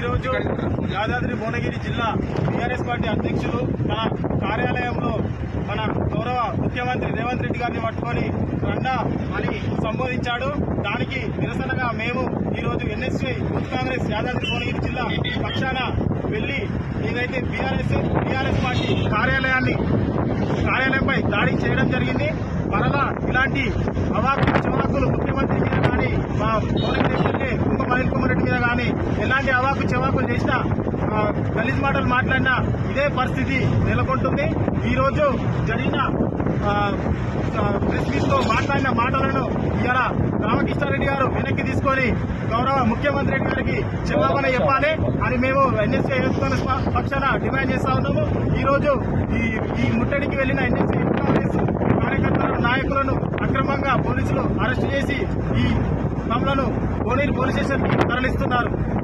ఈరోజు యాదాద్రి భువనగిరి జిల్లా TRS party అధ్యక్షులు తన కార్యాలయంలో మన గౌరవ ముఖ్యమంత్రి రేవంత్ రెడ్డి గారిని పట్టుకొని రండా అని సంబోధించాడు. దానికి నిరసనగా మేము ఈరోజు ఎన్ఎస్ఐ యూత్ కాంగ్రెస్ యాదాద్రి భువనగిరి జిల్లా పక్షాన వెళ్లి ఏదైతే టీఆర్ఎస్ పార్టీ కార్యాలయంపై దాడి చేయడం జరిగింది. మరలా ఇలాంటి అవాకులు చవాకులు ముఖ్యమంత్రి మీద కానీ మా భువనగిరి ఎమ్మెల్యే కుంభ మహిళ కుమార్ రెడ్డి మీద కానీ ఎలాంటి అవాకు చవాకులు చేసినా గలీజ్ మాటలు మాట్లాడినా ఇదే పరిస్థితి నెలకొంటుంది. ఈ రోజు జరిగిన ప్రెస్ మీట్ లో మాట్లాడిన మాటలను ఇవాళ రామకృష్ణారెడ్డి గారు వెనక్కి తీసుకొని గౌరవ ముఖ్యమంత్రి రెడ్డి గారికి క్షమాపణ చెప్పాలి అని మేము ఎన్ఎస్సీ పక్షాన డిమాండ్ చేస్తా ఉన్నాము. ఈ రోజు ఈ ముట్టడికి వెళ్లిన ఎన్ఎస్సీ కార్యకర్తలను నాయకులను అక్రమంగా పోలీసులు అరెస్టు చేసి ఈ మమ్మలను భువనగిరి పోలీస్ స్టేషన్ కి తరలిస్తున్నారు.